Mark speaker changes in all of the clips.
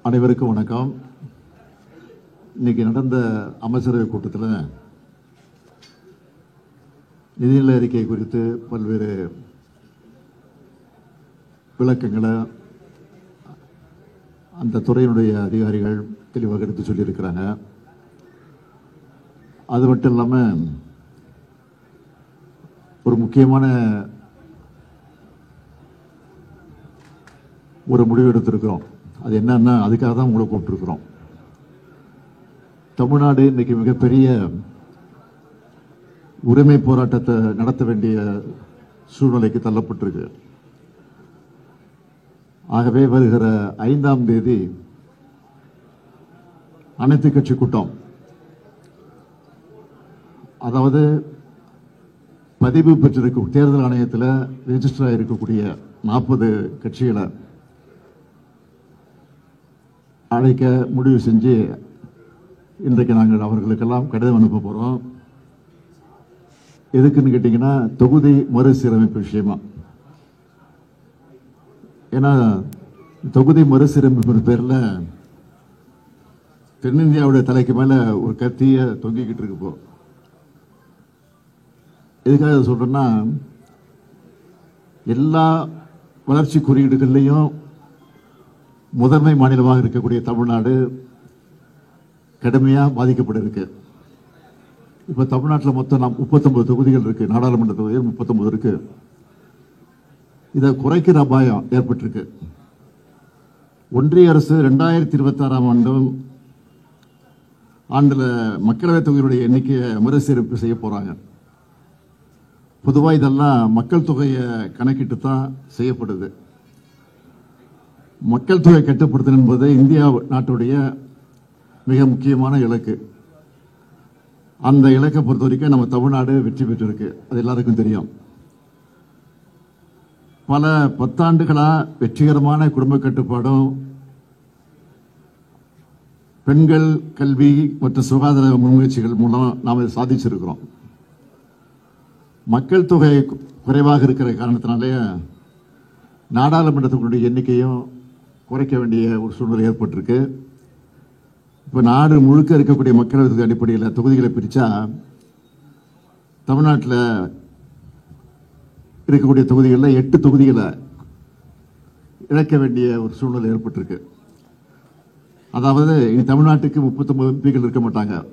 Speaker 1: அனைவருக்கும் வணக்கம். இன்னைக்கு நடந்த அமைச்சரவை கூட்டத்தில் நிதிநிலை அறிக்கை குறித்து பல்வேறு விளக்கங்களை அந்த துறையினுடைய அதிகாரிகள் தெளிவாக எடுத்து சொல்லியிருக்கிறாங்க. அது மட்டும் இல்லாமல் ஒரு முக்கியமான ஒரு முடிவு எடுத்திருக்கிறோம். அது என்னன்னா, அதுக்காக தான் உங்களை கூப்பிட்டுருக்கிறோம். தமிழ்நாடு இன்னைக்கு மிகப்பெரிய உரிமை போராட்டத்தை நடத்த வேண்டிய சூழ்நிலைக்கு தள்ளப்பட்டிருக்கு. ஆகவே வருகிற 5ஆம் தேதி அனைத்து கட்சி கூட்டம், அதாவது பதிவு பெற்றிருக்க தேர்தல் ஆணையத்தில் ரெஜிஸ்டர் ஆகிருக்கக்கூடிய 40 கட்சிகளை அழைக்க முடிவு செஞ்சு இன்றைக்கு நாங்கள் அவர்களுக்கெல்லாம் கடிதம் அனுப்ப போகிறோம். எதுக்குன்னு கேட்டிங்கன்னா, தொகுதி மறுசீரமைப்பு விஷயமா. ஏன்னா தொகுதி மறுசீரமைப்பு பேரில் தென்னிந்தியாவுடைய தலைக்கு மேலே ஒரு கத்தியை தொங்கிக்கிட்டு இருக்கு. இப்போ எதுக்காக சொல்கிறேன்னா, எல்லா வளர்ச்சி குறியீடுகள்லையும் முதன்மை மாநிலமாக இருக்கக்கூடிய தமிழ்நாடு கடுமையாக பாதிக்கப்பட்டிருக்கு. இப்போ தமிழ்நாட்டில் மொத்தம் 39 தொகுதிகள் இருக்கு. நாடாளுமன்ற தொகுதிகள் 39 இருக்கு. இதை குறைக்கிற அபாயம் ஏற்பட்டிருக்கு. ஒன்றிய அரசு 2026ஆம் ஆண்டில் மக்களவைத் தொகையினுடைய எண்ணிக்கையை மறுசீரமைப்பு செய்ய போறாங்க. பொதுவாக இதெல்லாம் மக்கள் தொகையை கணக்கிட்டு தான் செய்யப்படுது. மக்கள் தொகை கட்டுப்படுத்தல் என்பது இந்தியா நாட்டுடைய மிக முக்கியமான இலக்கு. அந்த இலக்கை பொறுத்த வரைக்கும் நம்ம தமிழ்நாடு வெற்றி பெற்றிருக்கு. அது எல்லாருக்கும் தெரியும். பல பத்தாண்டுகளா வெற்றிகரமான குடும்ப கட்டுப்பாடும், பெண்கள் கல்வி மற்றும் சுகாதார முன்முயற்சிகள் மூலம் நாம் இதை சாதிச்சிருக்கிறோம். மக்கள் தொகை குறைவாக இருக்கிற காரணத்தினாலே நாடாளுமன்றத்தினுடைய எண்ணிக்கையும் குறைக்க வேண்டிய ஒரு சூழ்நிலை ஏற்பட்டிருக்கு. இப்போ நாடு முழுக்க இருக்கக்கூடிய மக்களவை அடிப்படையில் தொகுதிகளை பிரித்தா தமிழ்நாட்டில் இருக்கக்கூடிய தொகுதிகளில் 8 தொகுதிகளை இழக்க வேண்டிய ஒரு சூழ்நிலை ஏற்பட்டிருக்கு. அதாவது இனி தமிழ்நாட்டுக்கு 39 எம்பிகள் இருக்க மாட்டாங்க,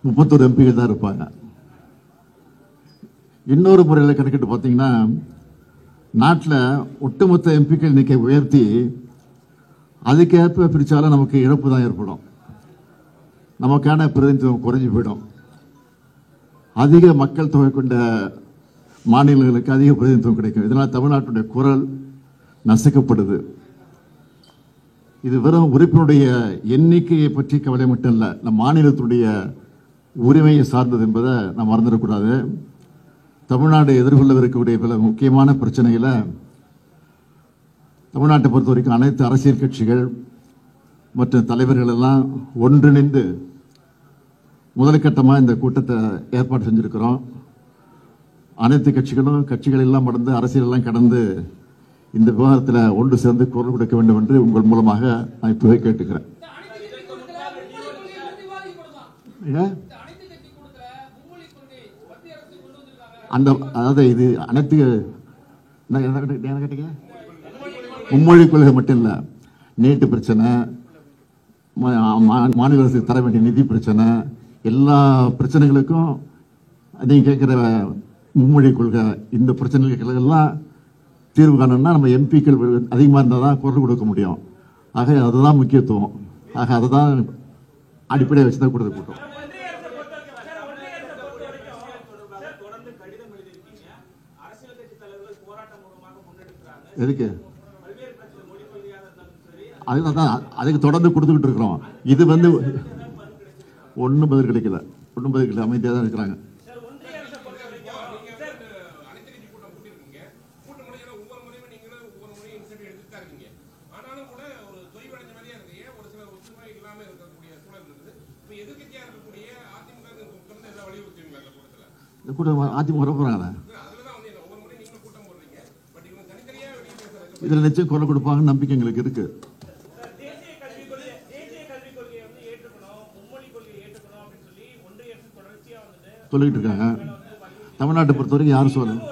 Speaker 1: 31 எம்பிகள் தான் இருப்பாங்க. இன்னொரு முறையில் கணக்கிட்டு பார்த்தீங்கன்னா, நாட்டில் ஒட்டுமொத்த எம்பிக்கள் எண்ணிக்கை உயர்த்தி அதுக்கேற்ப பிரித்தாலும் நமக்கு இழப்பு தான் ஏற்படும். நமக்கான பிரதிநிதித்துவம் குறைஞ்சி போயிடும். அதிக மக்கள் தொகை கொண்ட மாநிலங்களுக்கு அதிக பிரதிநிதித்துவம் கிடைக்கும். இதனால் தமிழ்நாட்டுடைய குரல் நசுக்கப்படுது. இது வெறும் உறுப்பினுடைய எண்ணிக்கையை பற்றி கவலை மட்டும் இல்லை, நம் மாநிலத்துடைய உரிமையை சார்ந்தது என்பதை நாம் மறந்துடக்கூடாது. தமிழ்நாடு எதிர்கொள்ளவிருக்கக்கூடிய பல முக்கியமான பிரச்சனைகளை தமிழ்நாட்டை பொறுத்த வரைக்கும் அனைத்து அரசியல் கட்சிகள் மற்றும் தலைவர்கள் எல்லாம் ஒன்றிணைந்து முதற்கட்டமாக இந்த கூட்டத்தை ஏற்பாடு செஞ்சிருக்கிறோம். அனைத்து கட்சிகள் எல்லாம் கடந்து, அரசியல் எல்லாம் கடந்து இந்த விவகாரத்தில் ஒன்று சேர்ந்து குரல் கொடுக்க வேண்டும் என்று உங்கள் மூலமாக நான் இப்பவே கேட்டுக்கிறேன். அதாவது இது அனைத்து கேட்டீங்க, மும்மொழி கொள்கை மட்டும் இல்லை, நீட்டு பிரச்சனை, மாநில அரசுக்கு தர வேண்டிய நிதி பிரச்சனை, எல்லா பிரச்சனைகளுக்கும் நீங்கள் கேட்குற மும்மொழி கொள்கை, இந்த பிரச்சனைகளுக்கெல்லாம் தீர்வு காணணும்னா நம்ம எம்பிக்கள் அதிகமாக இருந்தால் தான் குரல் கொடுக்க முடியும். ஆக அதுதான் முக்கியத்துவம். ஆக அதை தான் அடிப்படையை வச்சு தான் கொடுத்து கூட்டம். எதுக்கு? அதுக்கு தொடர்ந்து கொடுத்துக்கிட்டு இருக்கிறோம். இது ஒன்றும் பதில் கிடைக்கல, அமைதியாக தான் இருக்கிறாங்க. அதிமுக வர போறாங்க, இதில் நிச்சயம் குரல் கொடுப்பாங்கன்னு நம்பிக்கை எங்களுக்கு இருக்கு. சொல்லிக்கிட்டு இருக்காங்க. தமிழ்நாட்டை பொறுத்த வரைக்கும் யாரும் சொல்லல.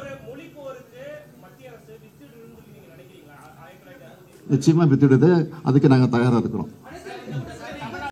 Speaker 1: நிச்சயமா வித்துடுது. அதுக்கு நாங்கள் தயாராக இருக்கிறோம்.